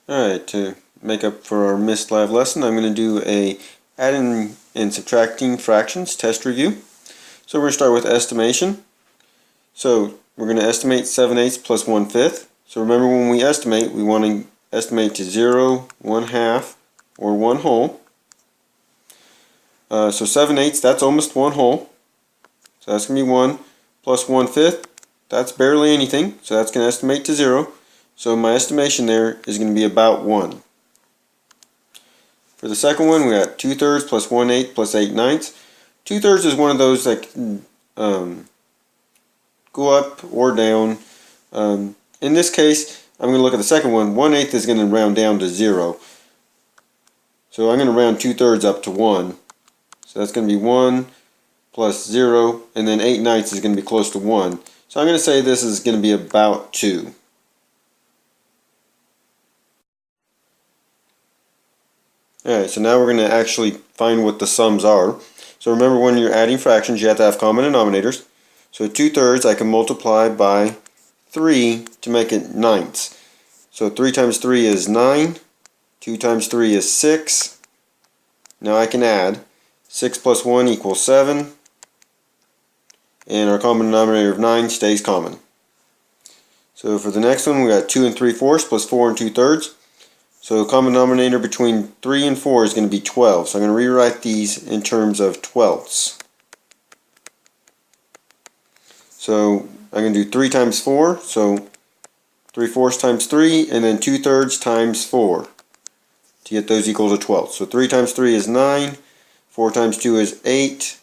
Alright, to make up for our missed live lesson, I'm going to do a adding and subtracting fractions test review. So we're going to start with estimation. So we're going to estimate 7/8 plus 1/5. So remember, when we estimate, we want to estimate to 0, 1/2, or 1 whole. So 7/8, that's almost 1 whole. So that's going to be 1 plus 1/5. That's barely anything, so that's going to estimate to 0. So my estimation there is going to be about 1. For the second one, we got 2/3 plus 1/8 plus 8/9. 2/3 is one of those that can go up or down. In this case, I'm going to look at the second one. 1/8 is going to round down to 0. So I'm going to round 2/3 up to 1. So that's going to be 1 plus 0, and then 8/9 is going to be close to 1. So I'm going to say this is going to be about 2. Alright, so now we're going to actually find what the sums are. So remember, when you're adding fractions, you have to have common denominators. So 2/3 I can multiply by 3 to make it ninths. So 3 times 3 is 9. 2 times 3 is 6. Now I can add. 6 plus 1 equals 7. And our common denominator of 9 stays common. So for the next one, we got 2 3/4 plus 4 2/3. So the common denominator between 3 and 4 is going to be 12. So I'm going to rewrite these in terms of twelfths. So I'm going to do 3 times 4. So 3/4 times 3, and then 2/3 times 4 to get those equal to 12. So 3 times 3 is 9. 4 times 2 is 8.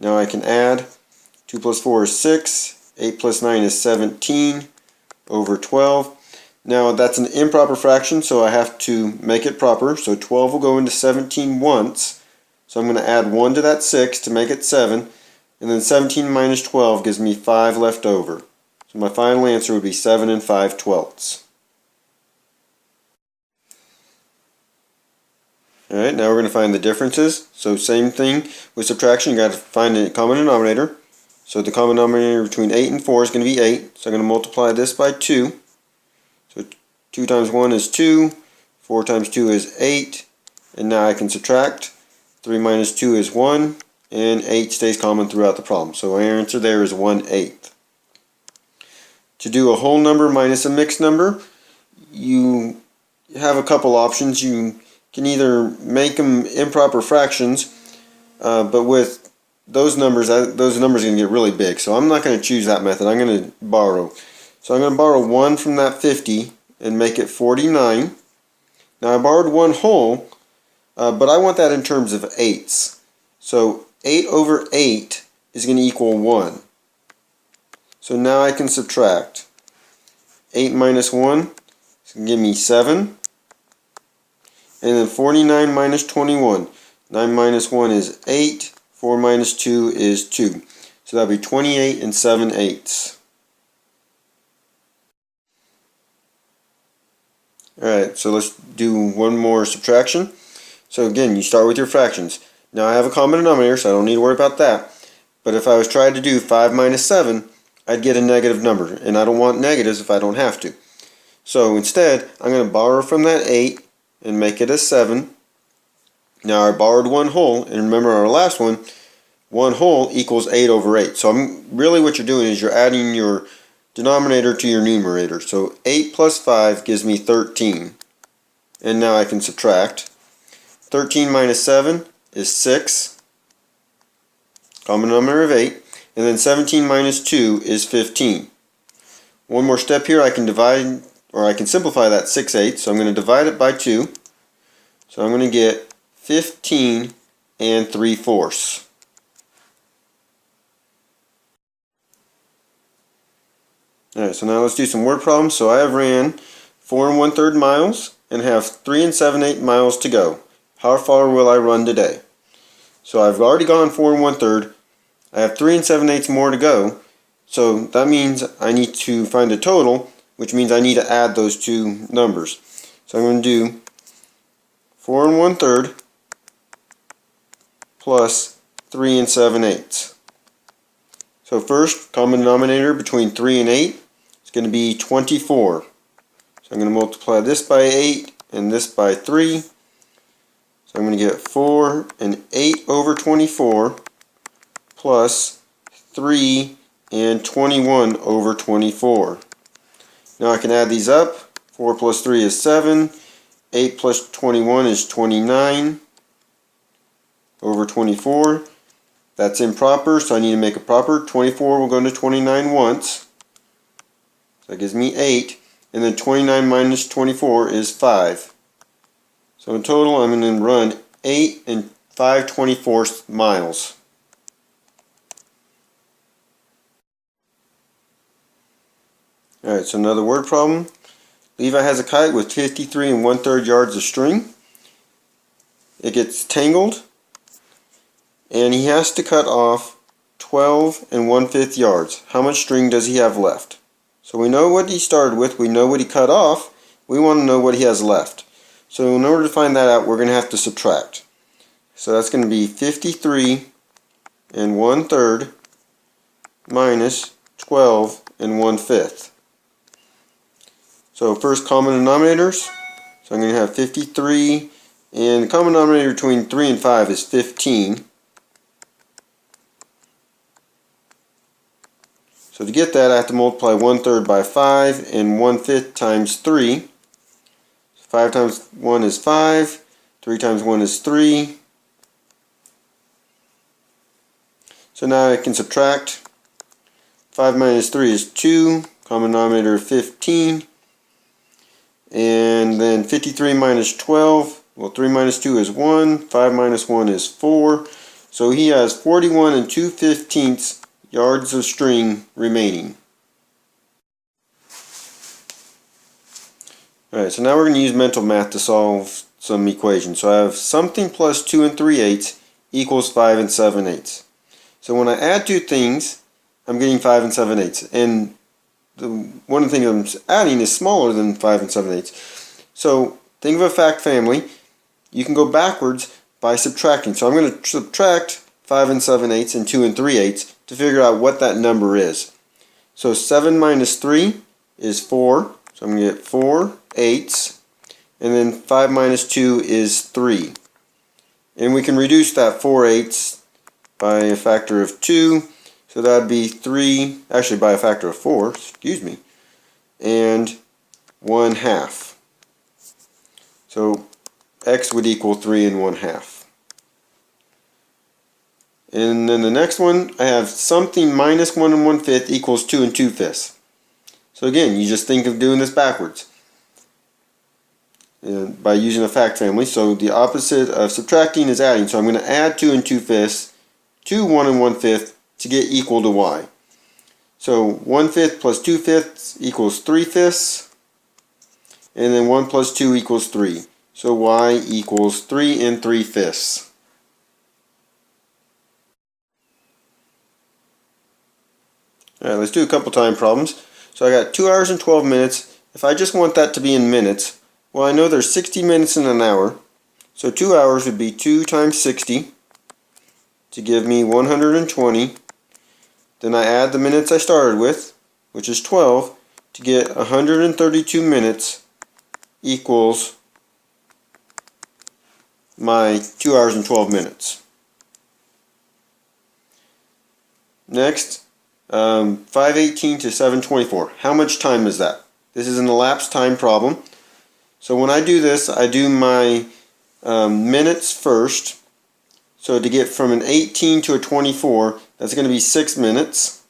Now I can add. 2 plus 4 is 6. 8 plus 9 is 17 over 12. Now that's an improper fraction, so I have to make it proper. So 12 will go into 17 once. So I'm going to add 1 to that 6 to make it 7. And then 17 minus 12 gives me 5 left over. So my final answer would be 7 5/12. Alright, now we're going to find the differences. So same thing with subtraction, you got to find a common denominator. So the common denominator between 8 and 4 is going to be 8. So I'm going to multiply this by 2. So 2 times 1 is 2, 4 times 2 is 8, and now I can subtract. 3 minus 2 is 1, and 8 stays common throughout the problem. So our answer there is 1/8. To do a whole number minus a mixed number, you have a couple options. You can either make them improper fractions, but with those numbers are going to get really big. So I'm not going to choose that method. I'm going to borrow. So I'm going to borrow 1 from that 50 and make it 49. Now I borrowed 1 whole, but I want that in terms of eighths. So 8 over 8 is going to equal 1. So now I can subtract. 8 minus 1 is going to give me 7. And then 49 minus 21. 9 minus 1 is 8. 4 minus 2 is 2. So that would be 28 7/8. Alright, so let's do one more subtraction. So again, you start with your fractions. Now I have a common denominator, so I don't need to worry about that. But if I was trying to do 5 minus 7, I'd get a negative number. And I don't want negatives if I don't have to. So instead, I'm going to borrow from that 8 and make it a 7. Now I borrowed 1 whole, and remember our last one, 1 whole equals 8 over 8. So really what you're doing is you're adding your denominator to your numerator. So 8 plus 5 gives me 13. And now I can subtract. 13 minus 7 is 6. Common denominator of 8. And then 17 minus 2 is 15. One more step here, I can divide, or I can simplify that 6/8. So I'm going to divide it by 2. So I'm going to get 15 3/4. Alright, so now let's do some word problems. So I have ran 4 1/3 miles and have 3 7/8 miles to go. How far will I run today? So I've already gone 4 1/3. I have 3 7/8 more to go. So that means I need to find a total, which means I need to add those two numbers. So I'm going to do 4 1/3 plus 3 7/8. So first, common denominator between 3 and 8 is going to be 24. So I'm going to multiply this by 8 and this by 3. So I'm going to get 4 and 8 over 24 plus 3 and 21 over 24. Now I can add these up. 4 plus 3 is 7. 8 plus 21 is 29 over 24. That's improper, so I need to make it proper. 24 will go into 29 once. So that gives me 8. And then 29 minus 24 is 5. So in total, I'm going to run 8 and 5/24 miles. Alright, so another word problem. Levi has a kite with 53 1/3 yards of string. It gets tangled, and he has to cut off 12 1/5 yards. How much string does he have left? So we know what he started with, we know what he cut off, we want to know what he has left. So in order to find that out, we're going to have to subtract. So that's going to be 53 1/3 minus 12 1/5. So first common denominators. So I'm going to have 53, and the common denominator between 3 and 5 is 15. So to get that, I have to multiply 1/3 by 5 and 1/5 times 3. 5 times 1 is 5. 3 times 1 is 3. So now I can subtract. 5 minus 3 is 2. Common denominator 15. And then 53 minus 12. Well, 3 minus 2 is 1. 5 minus 1 is 4. So he has 41 2/15 yards of string remaining. Alright, so now we're going to use mental math to solve some equations. So I have something plus 2 3/8 equals 5 7/8. So when I add two things, I'm getting 5 7/8. And one of the things I'm adding is smaller than 5 7/8. So think of a fact family. You can go backwards by subtracting. So I'm going to subtract 5 7/8 and 2 3/8 to figure out what that number is. So 7 minus 3 is 4. So I'm going to get 4 8s. And then 5 minus 2 is 3. And we can reduce that 4 8s by a factor of 2. So that would be 3, actually by a factor of 4, excuse me, and 1/2. So x would equal 3 1/2. And then the next one, I have something minus 1 1/5 equals 2 2/5. So again, you just think of doing this backwards by using a fact family. So the opposite of subtracting is adding. So I'm going to add 2 2/5 to 1 1/5 to get equal to y. So 1/5 plus 2/5 equals 3/5. And then 1 plus 2 equals 3. So y equals 3 3/5. Alright, let's do a couple time problems. So I got 2 hours and 12 minutes. If I just want that to be in minutes, well, I know there's 60 minutes in an hour. So 2 hours would be 2 times 60 to give me 120. Then I add the minutes I started with, which is 12, to get 132 minutes equals my 2 hours and 12 minutes. Next, 5:18 to 7:24. How much time is that? This is an elapsed time problem. So when I do this, I do my minutes first. So to get from an 18 to a 24, that's going to be 6 minutes.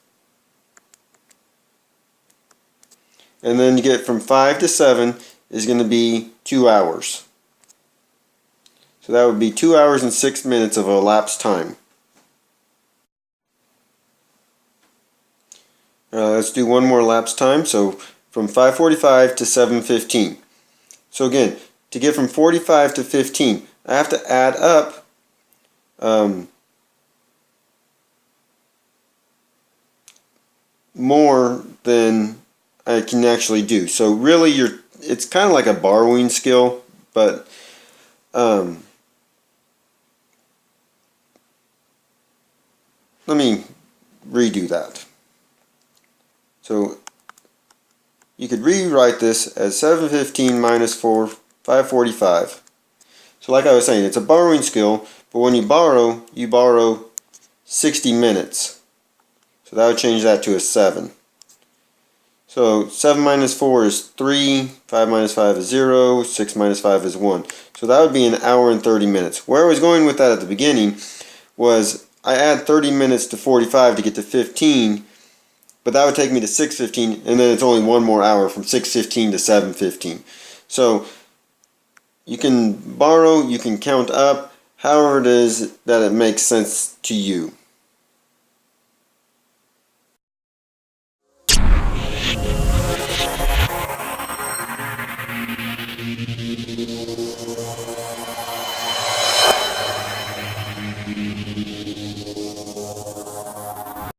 And then to get from 5 to 7 is going to be 2 hours. So that would be 2 hours and 6 minutes of elapsed time. Let's do one more elapsed time. So from 5:45 to 7:15. So again, to get from 45 to 15, I have to add up more than I can actually do. So really, it's kind of like a borrowing skill, but let me redo that. So you could rewrite this as 7:15 minus 4 545. So like I was saying, it's a borrowing skill, but when you borrow 60 minutes. So that would change that to a 7. So 7 minus 4 is 3, 5 minus 5 is 0, 6 minus 5 is 1. So that would be an hour and 30 minutes. Where I was going with that at the beginning was I add 30 minutes to 45 to get to 15, but that would take me to 6:15, and then it's only one more hour from 6:15 to 7:15. So you can borrow, you can count up, however it is that it makes sense to you.